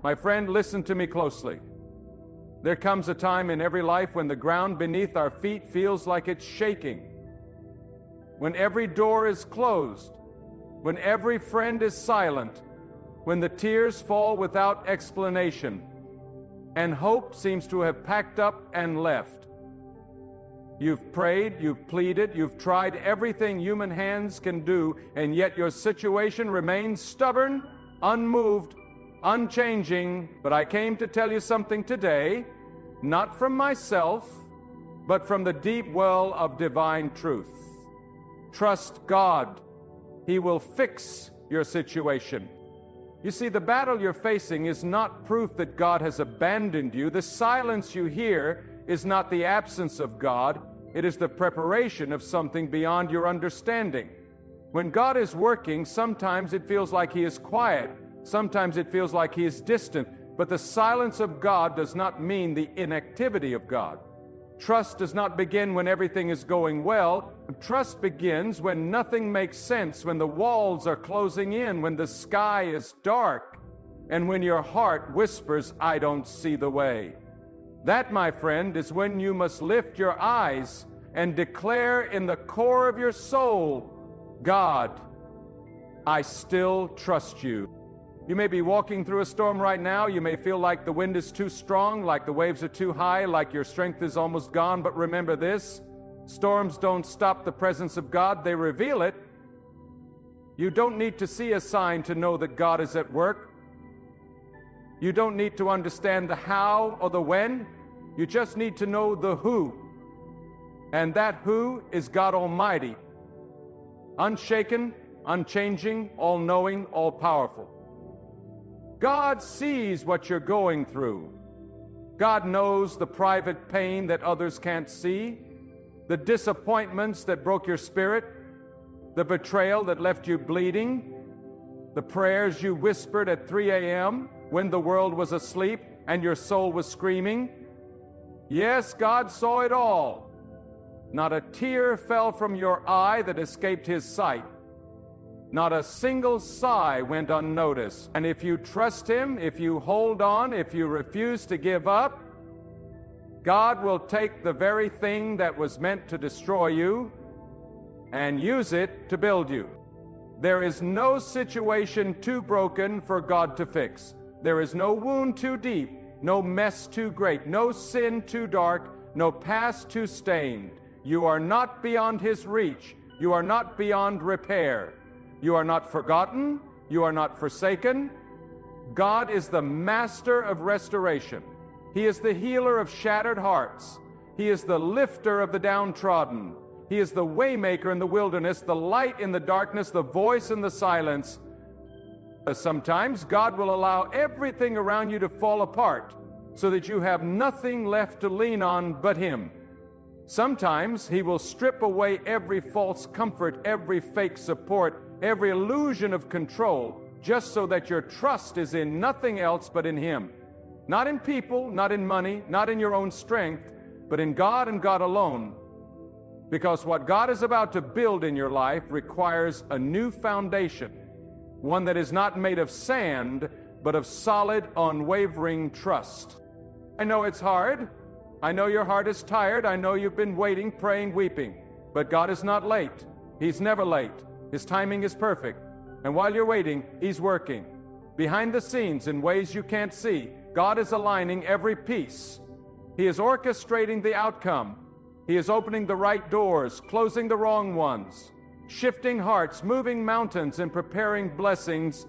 My friend, listen to me closely. There comes a time in every life when the ground beneath our feet feels like it's shaking, when every door is closed, when every friend is silent, when the tears fall without explanation, and hope seems to have packed up and left. You've prayed, you've pleaded, you've tried everything human hands can do, and yet your situation remains stubborn, unmoved, unchanging. But I came to tell you something today, not from myself, but from the deep well of divine truth. Trust God. He will fix your situation. You see, the battle you're facing is not proof that God has abandoned you. The silence you hear is not the absence of God. It is the preparation of something beyond your understanding. When God is working, sometimes it feels like He is quiet. Sometimes it feels like He is distant. But the silence of God does not mean the inactivity of God. Trust does not begin when everything is going well. Trust begins when nothing makes sense, when the walls are closing in, when the sky is dark, and when your heart whispers, "I don't see the way." That, my friend, is when you must lift your eyes and declare in the core of your soul, "God, I still trust you." You may be walking through a storm right now. You may feel like the wind is too strong, like the waves are too high, like your strength is almost gone. But remember this, storms don't stop the presence of God, they reveal it. You don't need to see a sign to know that God is at work. You don't need to understand the how or the when. You just need to know the who. And that who is God Almighty, unshaken, unchanging, all-knowing, all-powerful. God sees what you're going through. God knows the private pain that others can't see, the disappointments that broke your spirit, the betrayal that left you bleeding, the prayers you whispered at 3 a.m. when the world was asleep and your soul was screaming. Yes, God saw it all. Not a tear fell from your eye that escaped His sight. Not a single sigh went unnoticed. And if you trust Him, if you hold on, if you refuse to give up, God will take the very thing that was meant to destroy you and use it to build you. There is no situation too broken for God to fix. There is no wound too deep, no mess too great, no sin too dark, no past too stained. You are not beyond His reach. You are not beyond repair. You are not forgotten. You are not forsaken. God is the master of restoration. He is the healer of shattered hearts. He is the lifter of the downtrodden. He is the waymaker in the wilderness, the light in the darkness, the voice in the silence. Sometimes God will allow everything around you to fall apart so that you have nothing left to lean on but Him. Sometimes He will strip away every false comfort, every fake support, every illusion of control, just so that your trust is in nothing else but in Him. Not in people, not in money, not in your own strength, but in God and God alone. Because what God is about to build in your life requires a new foundation, one that is not made of sand, but of solid, unwavering trust. I know it's hard. I know your heart is tired. I know you've been waiting, praying, weeping. But God is not late. He's never late. His timing is perfect. And while you're waiting, He's working. Behind the scenes in ways you can't see, God is aligning every piece. He is orchestrating the outcome. He is opening the right doors, closing the wrong ones, shifting hearts, moving mountains, and preparing blessings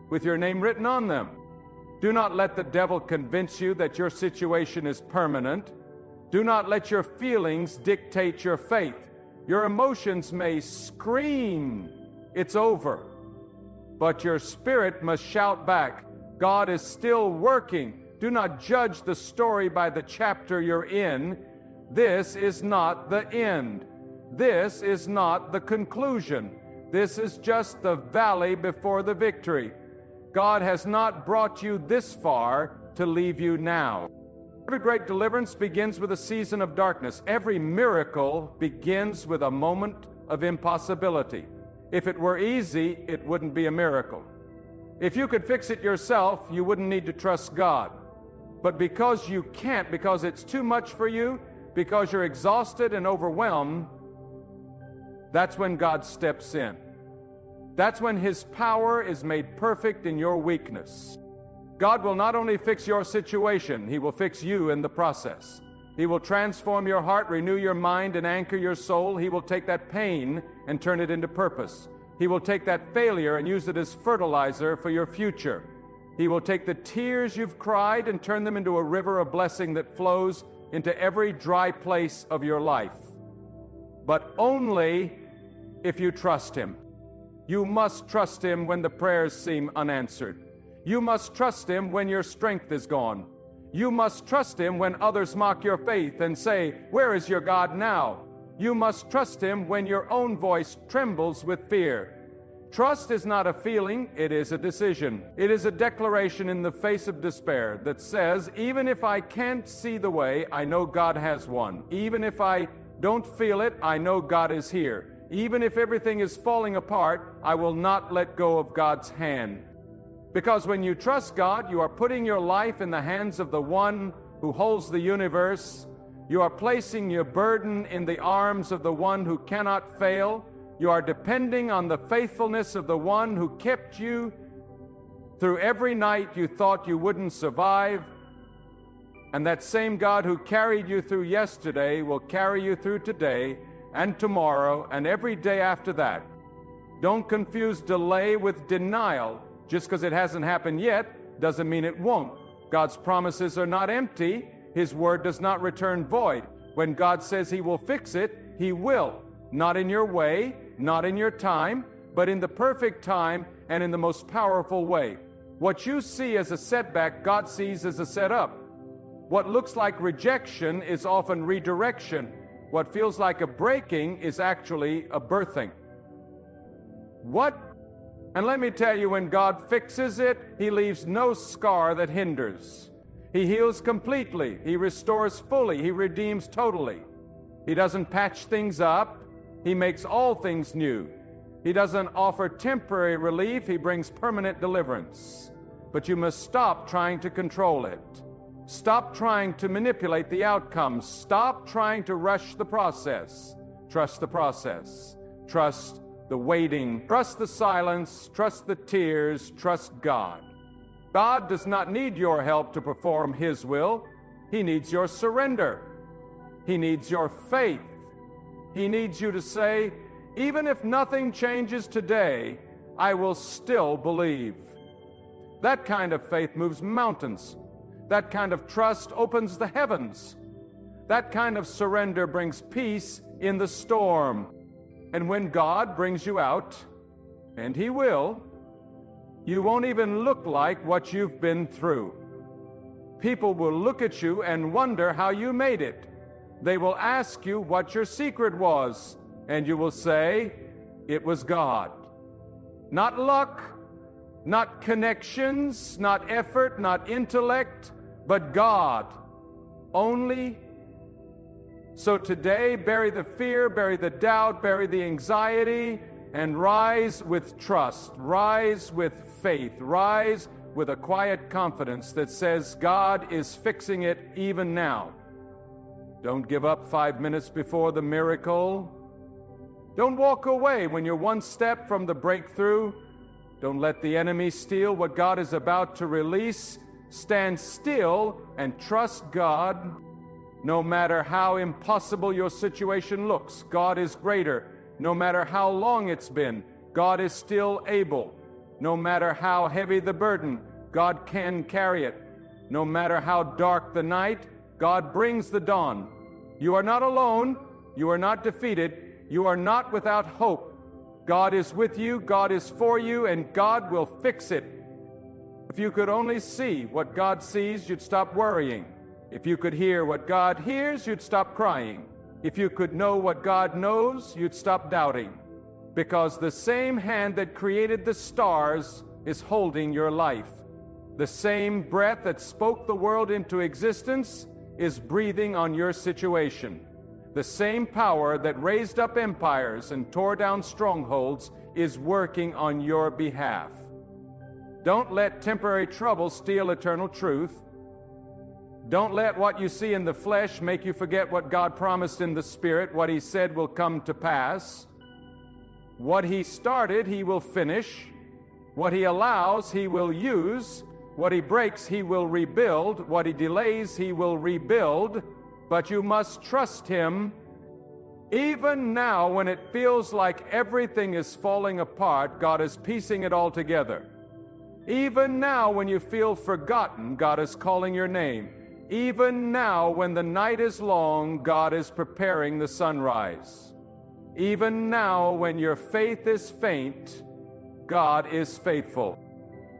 with your name written on them. Do not let the devil convince you that your situation is permanent. Do not let your feelings dictate your faith. Your emotions may scream, "It's over." But your spirit must shout back, "God is still working." Do not judge the story by the chapter you're in. This is not the end. This is not the conclusion. This is just the valley before the victory. God has not brought you this far to leave you now. Every great deliverance begins with a season of darkness. Every miracle begins with a moment of impossibility. If it were easy, it wouldn't be a miracle. If you could fix it yourself, you wouldn't need to trust God. But because you can't, because it's too much for you, because you're exhausted and overwhelmed, that's when God steps in. That's when His power is made perfect in your weakness. God will not only fix your situation, He will fix you in the process. He will transform your heart, renew your mind, and anchor your soul. He will take that pain and turn it into purpose. He will take that failure and use it as fertilizer for your future. He will take the tears you've cried and turn them into a river of blessing that flows into every dry place of your life. But only if you trust Him. You must trust Him when the prayers seem unanswered. You must trust Him when your strength is gone. You must trust Him when others mock your faith and say, "Where is your God now?" You must trust Him when your own voice trembles with fear. Trust is not a feeling, it is a decision. It is a declaration in the face of despair that says, even if I can't see the way, I know God has one. Even if I don't feel it, I know God is here. Even if everything is falling apart, I will not let go of God's hand. Because when you trust God, you are putting your life in the hands of the one who holds the universe. You are placing your burden in the arms of the one who cannot fail. You are depending on the faithfulness of the one who kept you through every night you thought you wouldn't survive. And that same God who carried you through yesterday will carry you through today and tomorrow and every day after that. Don't confuse delay with denial. Just because it hasn't happened yet doesn't mean it won't. God's promises are not empty. His word does not return void. When God says He will fix it, He will. Not in your way, not in your time, but in the perfect time and in the most powerful way. What you see as a setback, God sees as a setup. What looks like rejection is often redirection. What feels like a breaking is actually a birthing. What? And let me tell you, when God fixes it, He leaves no scar that hinders. He heals completely. He restores fully. He redeems totally. He doesn't patch things up. He makes all things new. He doesn't offer temporary relief. He brings permanent deliverance. But you must stop trying to control it. Stop trying to manipulate the outcomes. Stop trying to rush the process. Trust the process. Trust the waiting. Trust the silence. Trust the tears. Trust God. God does not need your help to perform His will. He needs your surrender. He needs your faith. He needs you to say, even if nothing changes today, I will still believe. That kind of faith moves mountains. That kind of trust opens the heavens. That kind of surrender brings peace in the storm. And when God brings you out, and He will, you won't even look like what you've been through. People will look at you and wonder how you made it. They will ask you what your secret was, and you will say, it was God. Not luck, not connections, not effort, not intellect, but God. Only. So today, bury the fear, bury the doubt, bury the anxiety, and rise with trust, rise with faith, rise with a quiet confidence that says God is fixing it even now. Don't give up 5 minutes before the miracle. Don't walk away when you're one step from the breakthrough. Don't let the enemy steal what God is about to release. Stand still and trust God. No matter how impossible your situation looks, God is greater. No matter how long it's been, God is still able. No matter how heavy the burden, God can carry it. No matter how dark the night, God brings the dawn. You are not alone. You are not defeated. You are not without hope. God is with you. God is for you, and God will fix it. If you could only see what God sees, you'd stop worrying. If you could hear what God hears, you'd stop crying. If you could know what God knows, you'd stop doubting. Because the same hand that created the stars is holding your life. The same breath that spoke the world into existence is breathing on your situation. The same power that raised up empires and tore down strongholds is working on your behalf. Don't let temporary trouble steal eternal truth. Don't let what you see in the flesh make you forget what God promised in the Spirit, what He said will come to pass. What He started, He will finish. What He allows, He will use. What He breaks, He will rebuild. What He delays, He will rebuild. But you must trust Him. Even now, when it feels like everything is falling apart, God is piecing it all together. Even now, when you feel forgotten, God is calling your name. Even now, when the night is long, God is preparing the sunrise. Even now, when your faith is faint, God is faithful.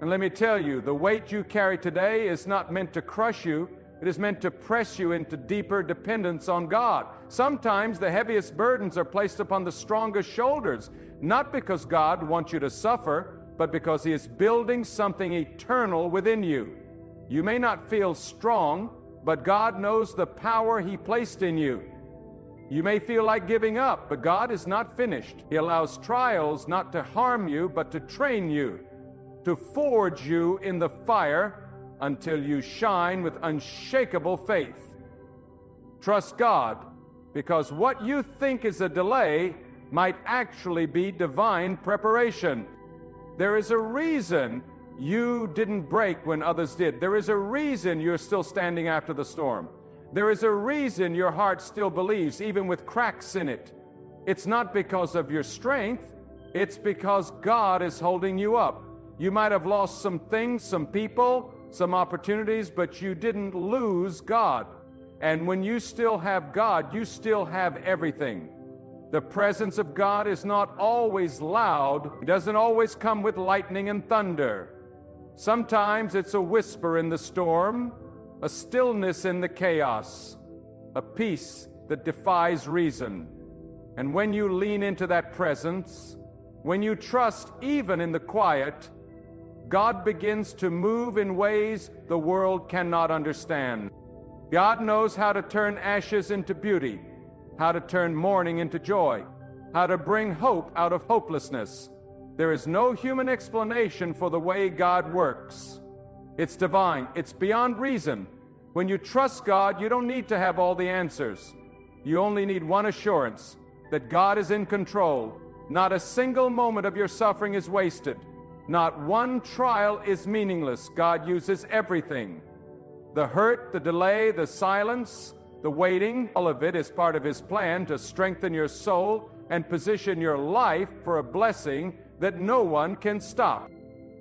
And let me tell you, the weight you carry today is not meant to crush you. It is meant to press you into deeper dependence on God. Sometimes the heaviest burdens are placed upon the strongest shoulders, not because God wants you to suffer, but because He is building something eternal within you. You may not feel strong, but God knows the power He placed in you. You may feel like giving up, but God is not finished. He allows trials not to harm you, but to train you, to forge you in the fire until you shine with unshakable faith. Trust God, because what you think is a delay might actually be divine preparation. There is a reason you didn't break when others did. There is a reason you're still standing after the storm. There is a reason your heart still believes, even with cracks in it. It's not because of your strength. It's because God is holding you up. You might have lost some things, some people, some opportunities, but you didn't lose God. And when you still have God, you still have everything. The presence of God is not always loud. It doesn't always come with lightning and thunder. Sometimes it's a whisper in the storm, a stillness in the chaos, a peace that defies reason. And when you lean into that presence, when you trust even in the quiet, God begins to move in ways the world cannot understand. God knows how to turn ashes into beauty, how to turn mourning into joy, how to bring hope out of hopelessness. There is no human explanation for the way God works. It's divine. It's beyond reason. When you trust God, you don't need to have all the answers. You only need one assurance, that God is in control. Not a single moment of your suffering is wasted. Not one trial is meaningless. God uses everything. The hurt, the delay, the silence, the waiting, all of it is part of His plan to strengthen your soul and position your life for a blessing that no one can stop.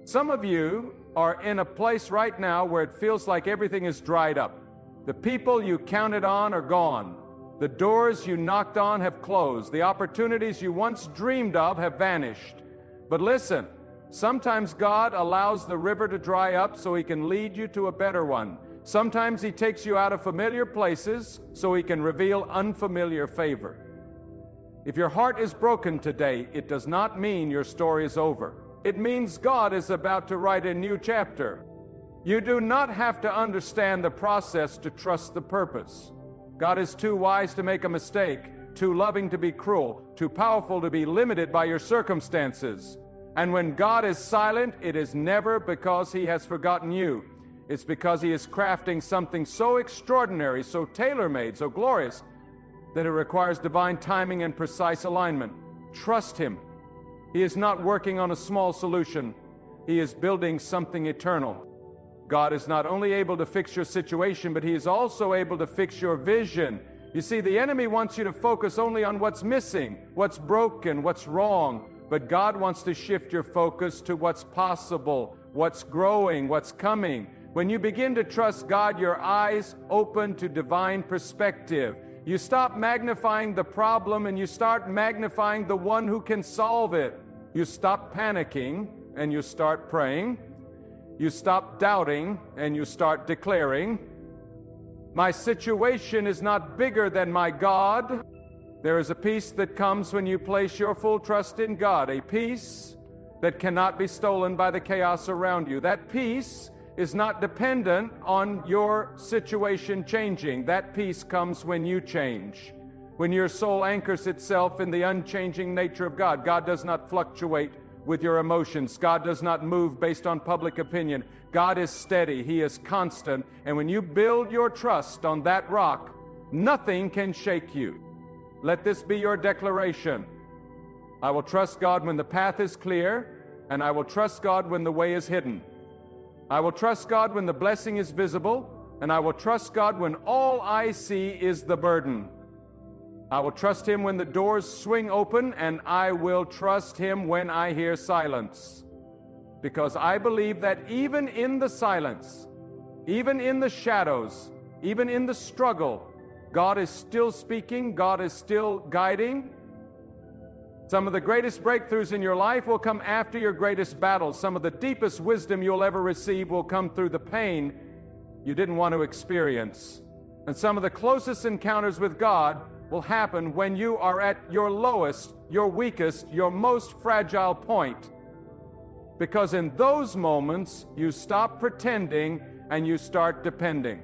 Some of you are in a place right now where it feels like everything is dried up. The people you counted on are gone. The doors you knocked on have closed. The opportunities you once dreamed of have vanished. But listen, sometimes God allows the river to dry up so He can lead you to a better one. Sometimes He takes you out of familiar places so He can reveal unfamiliar favor. If your heart is broken today, it does not mean your story is over. It means God is about to write a new chapter. You do not have to understand the process to trust the purpose. God is too wise to make a mistake, too loving to be cruel, too powerful to be limited by your circumstances. And when God is silent, it is never because He has forgotten you. It's because He is crafting something so extraordinary, so tailor-made, so glorious, that it requires divine timing and precise alignment. Trust Him. He is not working on a small solution. He is building something eternal. God is not only able to fix your situation, but He is also able to fix your vision. You see, the enemy wants you to focus only on what's missing, what's broken, what's wrong. But God wants to shift your focus to what's possible, what's growing, what's coming. When you begin to trust God, your eyes open to divine perspective. You stop magnifying the problem and you start magnifying the one who can solve it. You stop panicking and you start praying. You stop doubting and you start declaring, my situation is not bigger than my God. There is a peace that comes when you place your full trust in God, a peace that cannot be stolen by the chaos around you. That peace is not dependent on your situation changing. That peace comes when you change, when your soul anchors itself in the unchanging nature of God. God does not fluctuate with your emotions. God does not move based on public opinion. God is steady. He is constant. And when you build your trust on that rock, nothing can shake you. Let this be your declaration. I will trust God when the path is clear, and I will trust God when the way is hidden. I will trust God when the blessing is visible, and I will trust God when all I see is the burden. I will trust Him when the doors swing open, and I will trust Him when I hear silence. Because I believe that even in the silence, even in the shadows, even in the struggle, God is still speaking, God is still guiding. Some of the greatest breakthroughs in your life will come after your greatest battles. Some of the deepest wisdom you'll ever receive will come through the pain you didn't want to experience. And some of the closest encounters with God will happen when you are at your lowest, your weakest, your most fragile point. Because in those moments, you stop pretending and you start depending.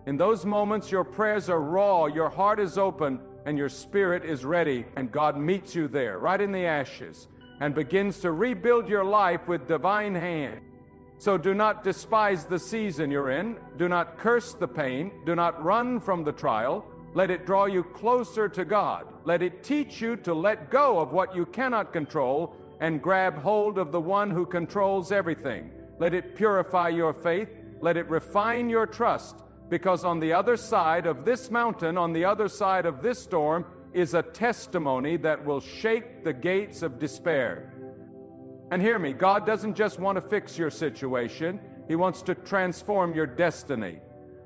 In those moments, your prayers are raw, your heart is open, and your spirit is ready, and God meets you there, right in the ashes, and begins to rebuild your life with divine hand. So do not despise the season you're in. Do not curse the pain. Do not run from the trial. Let it draw you closer to God. Let it teach you to let go of what you cannot control and grab hold of the one who controls everything. Let it purify your faith. Let it refine your trust. Because on the other side of this mountain, on the other side of this storm, is a testimony that will shake the gates of despair. And hear me, God doesn't just want to fix your situation. He wants to transform your destiny.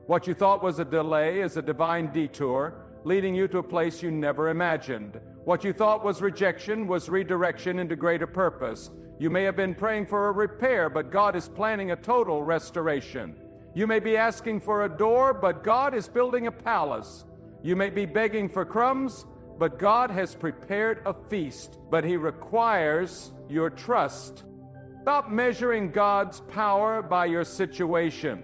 What you thought was a delay is a divine detour, leading you to a place you never imagined. What you thought was rejection was redirection into greater purpose. You may have been praying for a repair, but God is planning a total restoration. You may be asking for a door, but God is building a palace. You may be begging for crumbs, but God has prepared a feast. But He requires your trust. Stop measuring God's power by your situation.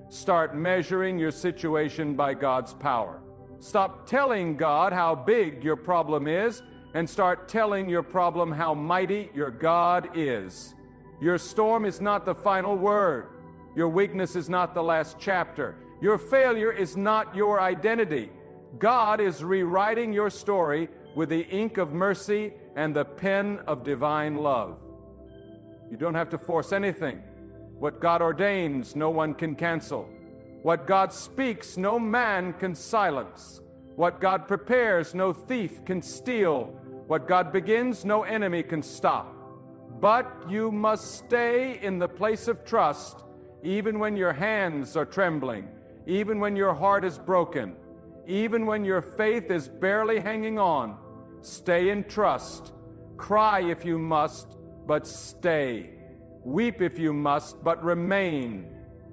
Start measuring your situation by God's power. Stop telling God how big your problem is, and start telling your problem how mighty your God is. Your storm is not the final word. Your weakness is not the last chapter. Your failure is not your identity. God is rewriting your story with the ink of mercy and the pen of divine love. You don't have to force anything. What God ordains, no one can cancel. What God speaks, no man can silence. What God prepares, no thief can steal. What God begins, no enemy can stop. But you must stay in the place of trust, even when your hands are trembling, even when your heart is broken, even when your faith is barely hanging on. Stay in trust. Cry if you must, but stay. Weep if you must, but remain.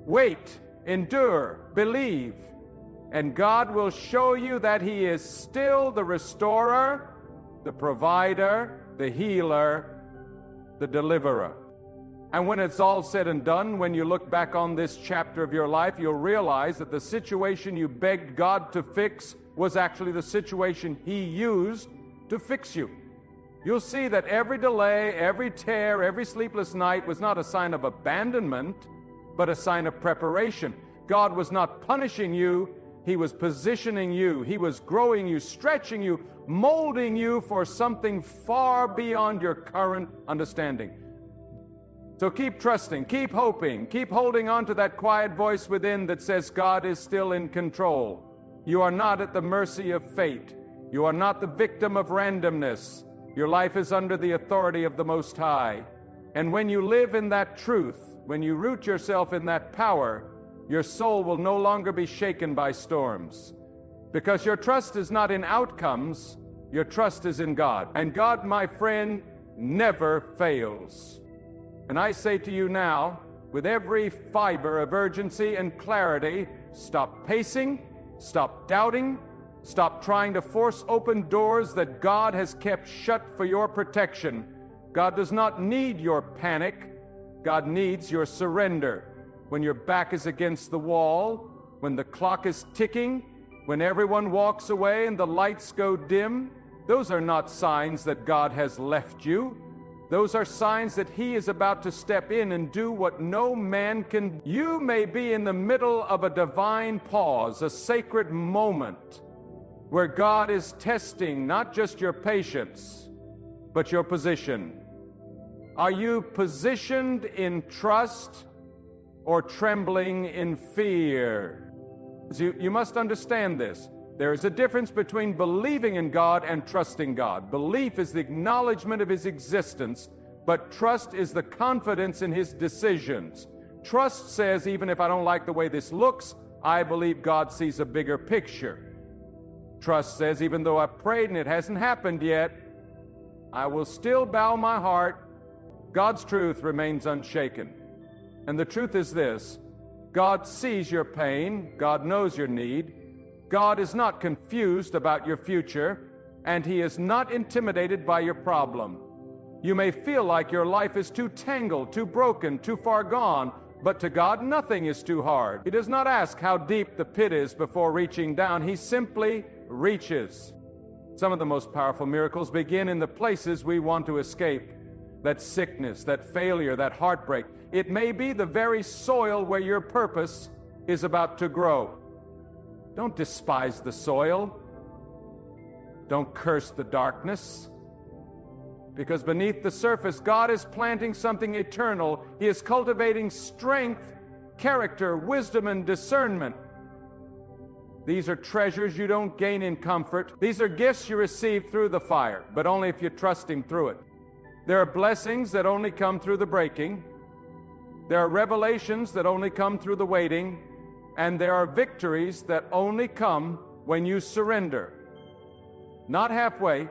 Wait, endure, believe, and God will show you that He is still the restorer, the provider, the healer, the deliverer. And when it's all said and done, when you look back on this chapter of your life, you'll realize that the situation you begged God to fix was actually the situation He used to fix you. You'll see that every delay, every tear, every sleepless night was not a sign of abandonment, but a sign of preparation. God was not punishing you. He was positioning you. He was growing you, stretching you, molding you for something far beyond your current understanding. So keep trusting, keep hoping, keep holding on to that quiet voice within that says God is still in control. You are not at the mercy of fate. You are not the victim of randomness. Your life is under the authority of the Most High. And when you live in that truth, when you root yourself in that power, your soul will no longer be shaken by storms. Because your trust is not in outcomes, your trust is in God. And God, my friend, never fails. And I say to you now, with every fiber of urgency and clarity, stop pacing, stop doubting, stop trying to force open doors that God has kept shut for your protection. God does not need your panic. God needs your surrender. When your back is against the wall, when the clock is ticking, when everyone walks away and the lights go dim, those are not signs that God has left you. Those are signs that He is about to step in and do what no man can. You may be in the middle of a divine pause, a sacred moment, where God is testing not just your patience, but your position. Are you positioned in trust or trembling in fear? You must understand this. There is a difference between believing in God and trusting God. Belief is the acknowledgement of His existence, but trust is the confidence in His decisions. Trust says, even if I don't like the way this looks, I believe God sees a bigger picture. Trust says, even though I prayed and it hasn't happened yet, I will still bow my heart. God's truth remains unshaken. And the truth is this: God sees your pain, God knows your need, God is not confused about your future, and He is not intimidated by your problem. You may feel like your life is too tangled, too broken, too far gone, but to God nothing is too hard. He does not ask how deep the pit is before reaching down. He simply reaches. Some of the most powerful miracles begin in the places we want to escape. That sickness, that failure, that heartbreak. It may be the very soil where your purpose is about to grow. Don't despise the soil. Don't curse the darkness. Because beneath the surface, God is planting something eternal. He is cultivating strength, character, wisdom, and discernment. These are treasures you don't gain in comfort. These are gifts you receive through the fire, but only if you trust Him through it. There are blessings that only come through the breaking. There are revelations that only come through the waiting. And there are victories that only come when you surrender. Not halfway,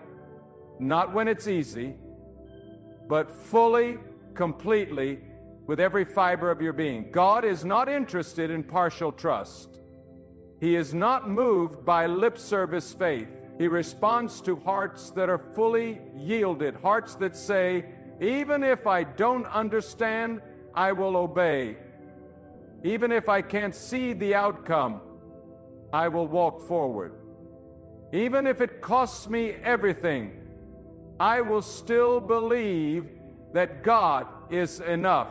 not when it's easy, but fully, completely, with every fiber of your being. God is not interested in partial trust. He is not moved by lip service faith. He responds to hearts that are fully yielded, hearts that say, even if I don't understand, I will obey. Even if I can't see the outcome, I will walk forward. Even if it costs me everything, I will still believe that God is enough.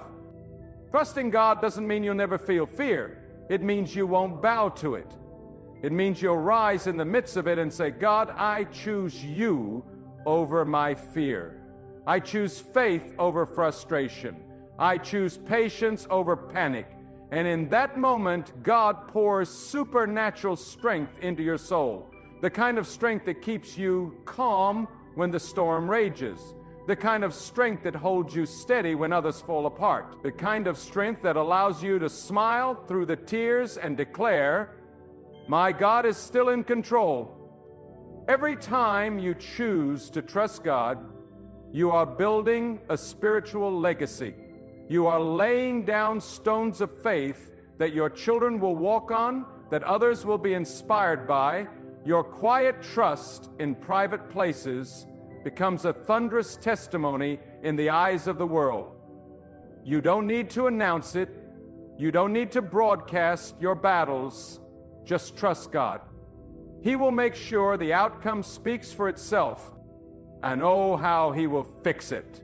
Trusting God doesn't mean you'll never feel fear. It means you won't bow to it. It means you'll rise in the midst of it and say, God, I choose you over my fear. I choose faith over frustration. I choose patience over panic. And in that moment, God pours supernatural strength into your soul. The kind of strength that keeps you calm when the storm rages. The kind of strength that holds you steady when others fall apart. The kind of strength that allows you to smile through the tears and declare, my God is still in control. Every time you choose to trust God, you are building a spiritual legacy. You are laying down stones of faith that your children will walk on, that others will be inspired by. Your quiet trust in private places becomes a thunderous testimony in the eyes of the world. You don't need to announce it. You don't need to broadcast your battles. Just trust God. He will make sure the outcome speaks for itself. And oh, how He will fix it.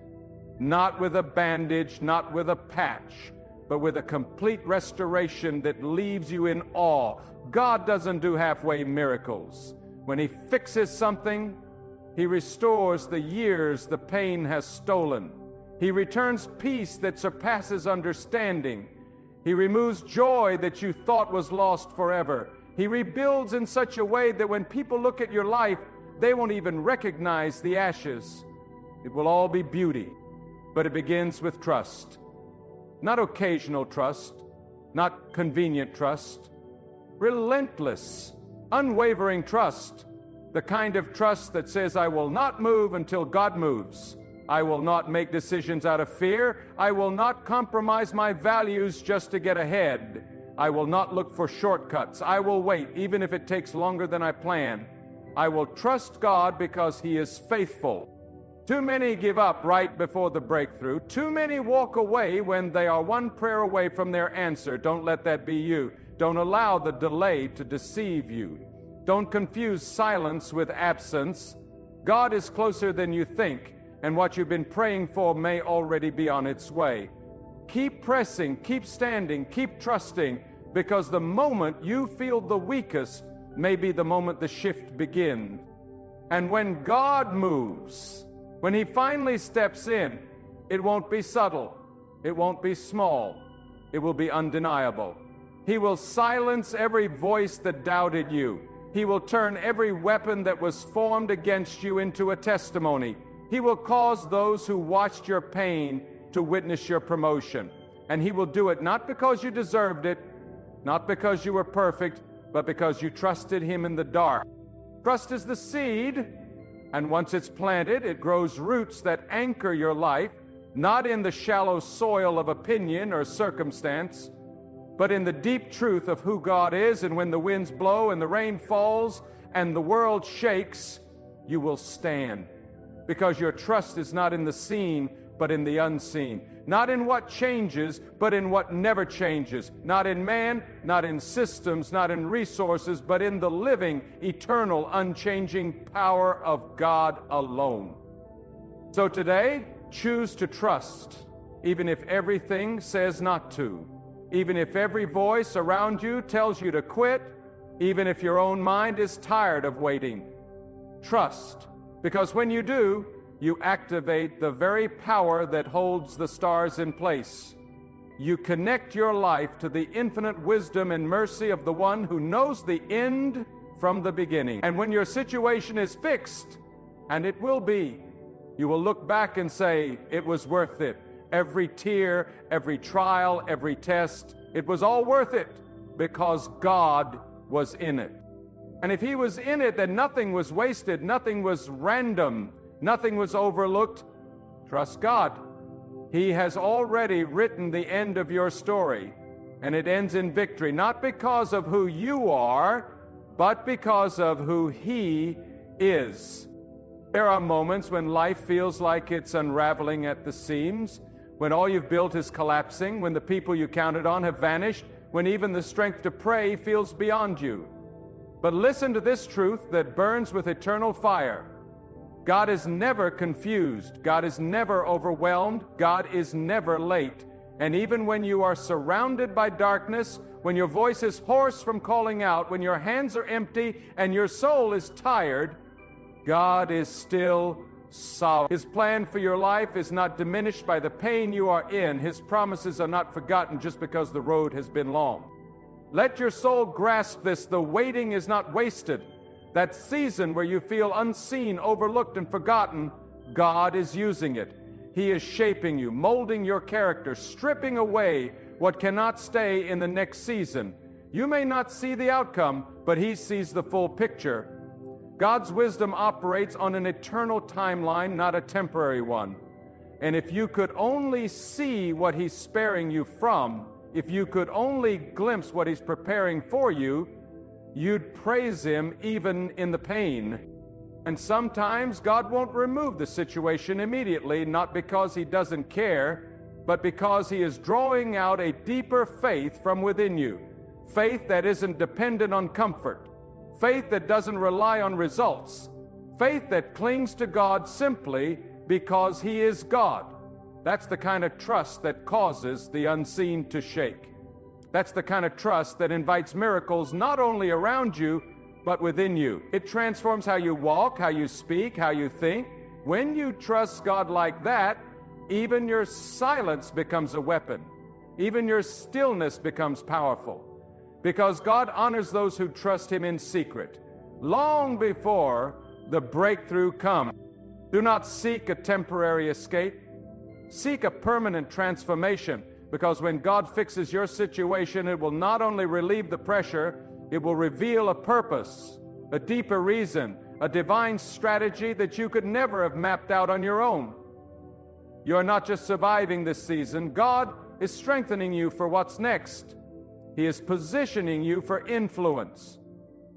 Not with a bandage, not with a patch, but with a complete restoration that leaves you in awe. God doesn't do halfway miracles. When He fixes something, He restores the years the pain has stolen. He returns peace that surpasses understanding. He removes joy that you thought was lost forever. He rebuilds in such a way that when people look at your life, they won't even recognize the ashes. It will all be beauty. But it begins with trust. Not occasional trust, not convenient trust. Relentless, unwavering trust. The kind of trust that says, I will not move until God moves. I will not make decisions out of fear. I will not compromise my values just to get ahead. I will not look for shortcuts. I will wait, even if it takes longer than I plan. I will trust God because He is faithful. Too many give up right before the breakthrough. Too many walk away when they are one prayer away from their answer. Don't let that be you. Don't allow the delay to deceive you. Don't confuse silence with absence. God is closer than you think. and what you've been praying for may already be on its way. Keep pressing, keep standing, keep trusting, because the moment you feel the weakest may be the moment the shift begins. And when God moves, when He finally steps in, it won't be subtle, it won't be small, it will be undeniable. He will silence every voice that doubted you. He will turn every weapon that was formed against you into a testimony. He will cause those who watched your pain to witness your promotion. And He will do it not because you deserved it, not because you were perfect, but because you trusted Him in the dark. Trust is the seed, and once it's planted, it grows roots that anchor your life, not in the shallow soil of opinion or circumstance, but in the deep truth of who God is. And when the winds blow and the rain falls and the world shakes, you will stand, because your trust is not in the seen, but in the unseen. Not in what changes, but in what never changes. Not in man, not in systems, not in resources, but in the living, eternal, unchanging power of God alone. So today, choose to trust, even if everything says not to. Even if every voice around you tells you to quit, even if your own mind is tired of waiting. Trust, because when you do, you activate the very power that holds the stars in place. You connect your life to the infinite wisdom and mercy of the one who knows the end from the beginning. And when your situation is fixed, and it will be, you will look back and say, it was worth it. Every tear, every trial, every test, it was all worth it, because God was in it. And if He was in it, then nothing was wasted, nothing was random, nothing was overlooked. Trust God. He has already written the end of your story, and it ends in victory, not because of who you are, but because of who He is. There are moments when life feels like it's unraveling at the seams, when all you've built is collapsing, when the people you counted on have vanished, when even the strength to pray feels beyond you. But listen to this truth that burns with eternal fire. God is never confused. God is never overwhelmed. God is never late. And even when you are surrounded by darkness, when your voice is hoarse from calling out, when your hands are empty and your soul is tired, God is still sovereign. His plan for your life is not diminished by the pain you are in. His promises are not forgotten just because the road has been long. Let your soul grasp this. The waiting is not wasted. That season where you feel unseen, overlooked, and forgotten, God is using it. He is shaping you, molding your character, stripping away what cannot stay in the next season. You may not see the outcome, but He sees the full picture. God's wisdom operates on an eternal timeline, not a temporary one. And if you could only see what He's sparing you from, if you could only glimpse what He's preparing for you, you'd praise Him even in the pain. And sometimes God won't remove the situation immediately, not because He doesn't care, but because He is drawing out a deeper faith from within you. Faith that isn't dependent on comfort. Faith that doesn't rely on results. Faith that clings to God simply because He is God. That's the kind of trust that causes the unseen to shake. That's the kind of trust that invites miracles not only around you, but within you. It transforms how you walk, how you speak, how you think. When you trust God like that, even your silence becomes a weapon. Even your stillness becomes powerful. Because God honors those who trust Him in secret, long before the breakthrough comes. Do not seek a temporary escape. Seek a permanent transformation, because when God fixes your situation, it will not only relieve the pressure, it will reveal a purpose, a deeper reason, a divine strategy that you could never have mapped out on your own. You're not just surviving this season. God is strengthening you for what's next. He is positioning you for influence,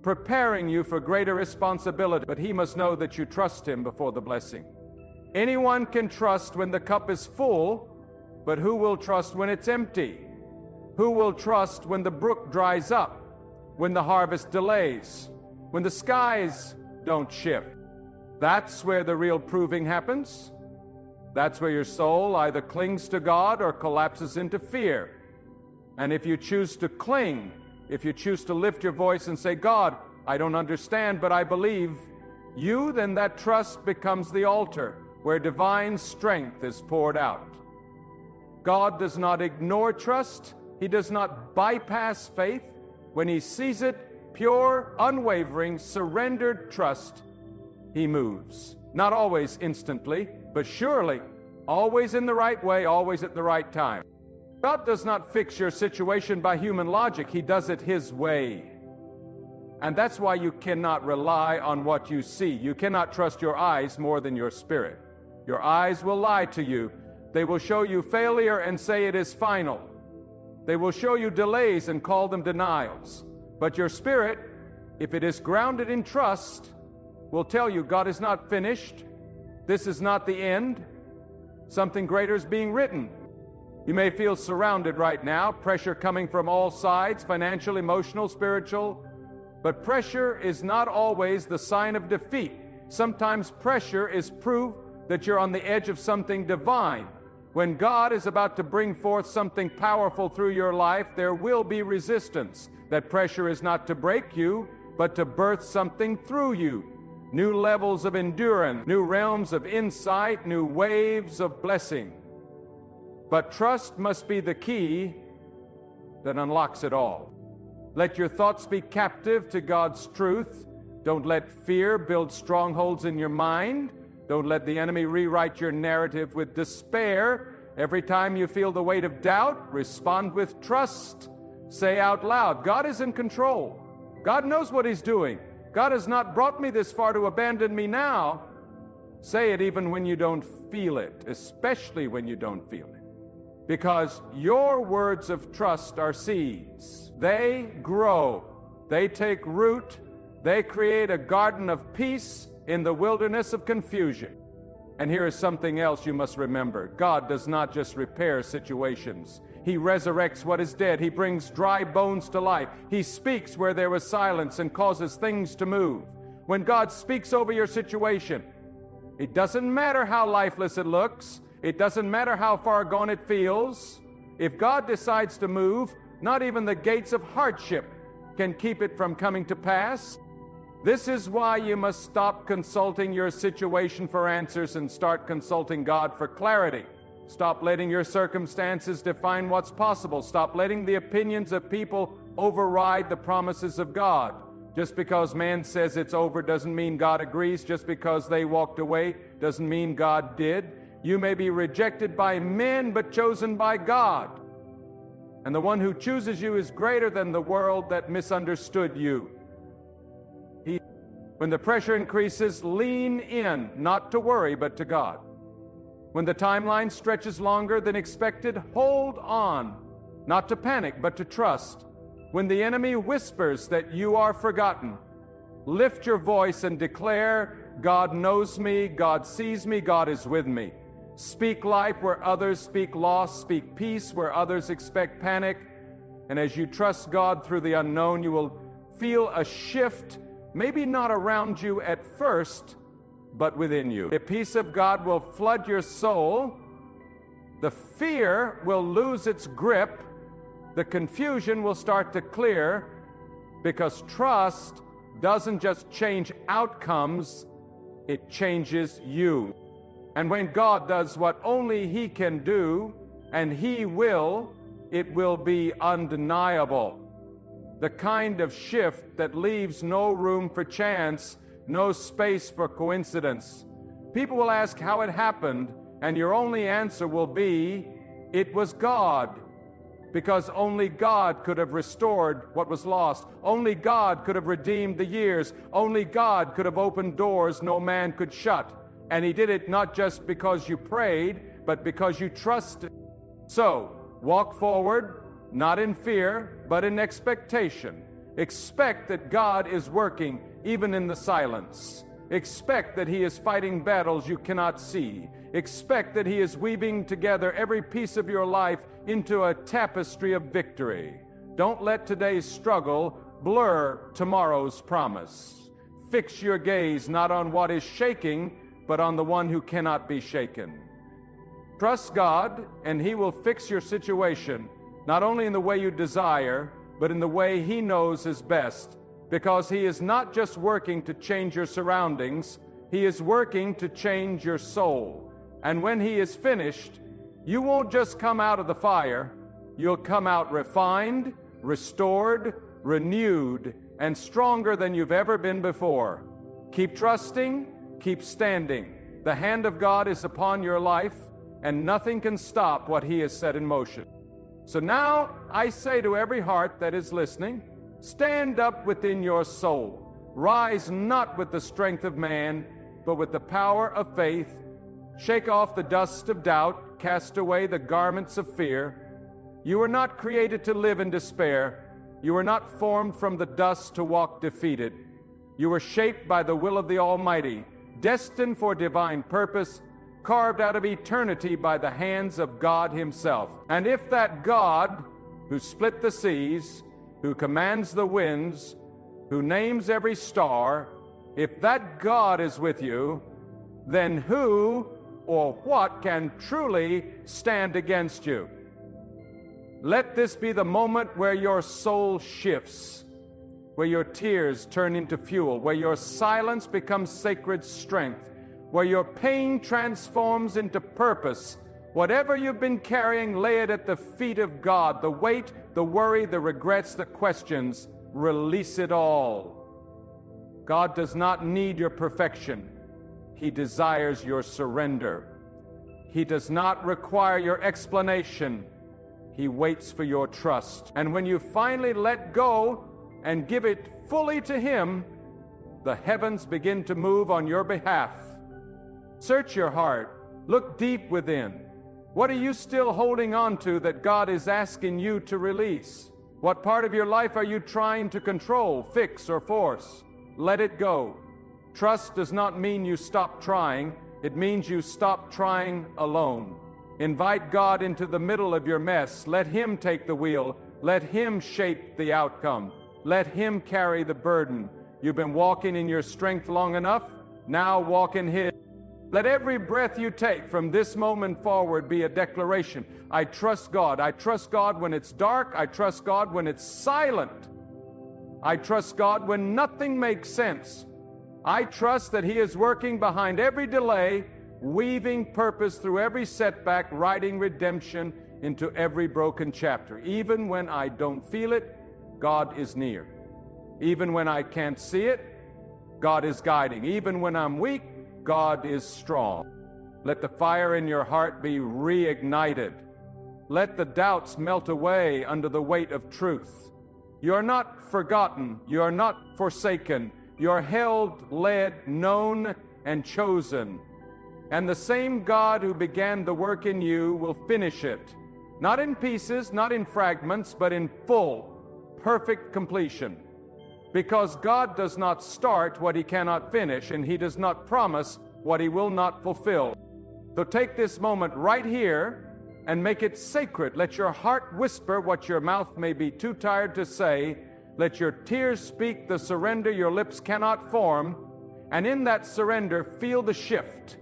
preparing you for greater responsibility, but He must know that you trust Him before the blessing. Anyone can trust when the cup is full, but who will trust when it's empty? Who will trust when the brook dries up, when the harvest delays, when the skies don't shift? That's where the real proving happens. That's where your soul either clings to God or collapses into fear. And if you choose to cling, if you choose to lift your voice and say, God, I don't understand, but I believe you, then that trust becomes the altar where divine strength is poured out. God does not ignore trust. He does not bypass faith. When he sees it, pure, unwavering, surrendered trust, he moves. Not always instantly, but surely, always in the right way, always at the right time. God does not fix your situation by human logic. He does it his way. And that's why you cannot rely on what you see. You cannot trust your eyes more than your spirit. Your eyes will lie to you. They will show you failure and say it is final. They will show you delays and call them denials. But your spirit, if it is grounded in trust, will tell you God is not finished. This is not the end. Something greater is being written. You may feel surrounded right now, pressure coming from all sides, financial, emotional, spiritual. But pressure is not always the sign of defeat. Sometimes pressure is proof that you're on the edge of something divine. When God is about to bring forth something powerful through your life, there will be resistance. That pressure is not to break you, but to birth something through you. New levels of endurance, new realms of insight, new waves of blessing. But trust must be the key that unlocks it all. Let your thoughts be captive to God's truth. Don't let fear build strongholds in your mind. Don't let the enemy rewrite your narrative with despair. Every time you feel the weight of doubt, respond with trust. Say out loud, God is in control. God knows what he's doing. God has not brought me this far to abandon me now. Say it even when you don't feel it, especially when you don't feel it. Because your words of trust are seeds. They grow. They take root. They create a garden of peace in the wilderness of confusion. And here is something else you must remember. God does not just repair situations. He resurrects what is dead. He brings dry bones to life. He speaks where there was silence and causes things to move. When God speaks over your situation, it doesn't matter how lifeless it looks. It doesn't matter how far gone it feels. If God decides to move, not even the gates of hardship can keep it from coming to pass. This is why you must stop consulting your situation for answers and start consulting God for clarity. Stop letting your circumstances define what's possible. Stop letting the opinions of people override the promises of God. Just because man says it's over doesn't mean God agrees. Just because they walked away doesn't mean God did. You may be rejected by men, but chosen by God. And the one who chooses you is greater than the world that misunderstood you. When the pressure increases, lean in, not to worry, but to God. When the timeline stretches longer than expected, hold on, not to panic, but to trust. When the enemy whispers that you are forgotten, lift your voice and declare, God knows me, God sees me, God is with me. Speak life where others speak loss, speak peace where others expect panic. And as you trust God through the unknown, you will feel a shift, maybe not around you at first, but within you. The peace of God will flood your soul. The fear will lose its grip. The confusion will start to clear, because trust doesn't just change outcomes, it changes you. And when God does what only He can do, and He will, it will be undeniable. The kind of shift that leaves no room for chance, no space for coincidence. People will ask how it happened, and your only answer will be, it was God. Because only God could have restored what was lost. Only God could have redeemed the years. Only God could have opened doors no man could shut. And He did it not just because you prayed, but because you trusted. So, walk forward, not in fear, but in expectation. Expect that God is working even in the silence. Expect that He is fighting battles you cannot see. Expect that He is weaving together every piece of your life into a tapestry of victory. Don't let today's struggle blur tomorrow's promise. Fix your gaze not on what is shaking, but on the one who cannot be shaken. Trust God, and He will fix your situation, not only in the way you desire, but in the way He knows is best, because He is not just working to change your surroundings, He is working to change your soul. And when He is finished, you won't just come out of the fire, you'll come out refined, restored, renewed, and stronger than you've ever been before. Keep trusting, keep standing. The hand of God is upon your life, and nothing can stop what He has set in motion. So now I say to every heart that is listening, stand up within your soul. Rise not with the strength of man, but with the power of faith. Shake off the dust of doubt, cast away the garments of fear. You were not created to live in despair. You were not formed from the dust to walk defeated. You were shaped by the will of the Almighty, destined for divine purpose, carved out of eternity by the hands of God Himself. And if that God, who split the seas, who commands the winds, who names every star, if that God is with you, then who or what can truly stand against you? Let this be the moment where your soul shifts, where your tears turn into fuel, where your silence becomes sacred strength, where your pain transforms into purpose. Whatever you've been carrying, lay it at the feet of God. The weight, the worry, the regrets, the questions, release it all. God does not need your perfection. He desires your surrender. He does not require your explanation. He waits for your trust. And when you finally let go and give it fully to Him, the heavens begin to move on your behalf. Search your heart. Look deep within. What are you still holding on to that God is asking you to release? What part of your life are you trying to control, fix, or force? Let it go. Trust does not mean you stop trying. It means you stop trying alone. Invite God into the middle of your mess. Let Him take the wheel. Let Him shape the outcome. Let Him carry the burden. You've been walking in your strength long enough. Now walk in His. Let every breath you take from this moment forward be a declaration. I trust God. I trust God when it's dark. I trust God when it's silent. I trust God when nothing makes sense. I trust that He is working behind every delay, weaving purpose through every setback, writing redemption into every broken chapter. Even when I don't feel it, God is near. Even when I can't see it, God is guiding. Even when I'm weak, God is strong. Let the fire in your heart be reignited. Let the doubts melt away under the weight of truth. You are not forgotten. You are not forsaken. You are held, led, known, and chosen. And the same God who began the work in you will finish it. Not in pieces, not in fragments, but in full, perfect completion. Because God does not start what He cannot finish, and He does not promise what He will not fulfill. So take this moment right here and make it sacred. Let your heart whisper what your mouth may be too tired to say. Let your tears speak the surrender your lips cannot form. And in that surrender, feel the shift.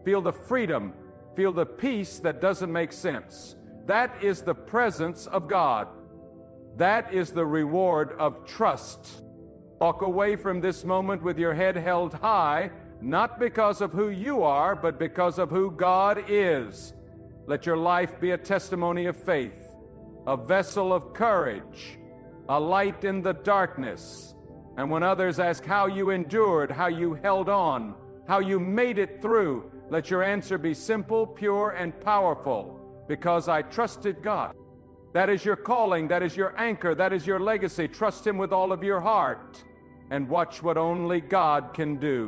Feel the freedom. Feel the peace that doesn't make sense. That is the presence of God. That is the reward of trust. Walk away from this moment with your head held high, not because of who you are, but because of who God is. Let your life be a testimony of faith, a vessel of courage, a light in the darkness. And when others ask how you endured, how you held on, how you made it through, let your answer be simple, pure, and powerful, because I trusted God. That is your calling, that is your anchor, that is your legacy. Trust Him with all of your heart, and watch what only God can do.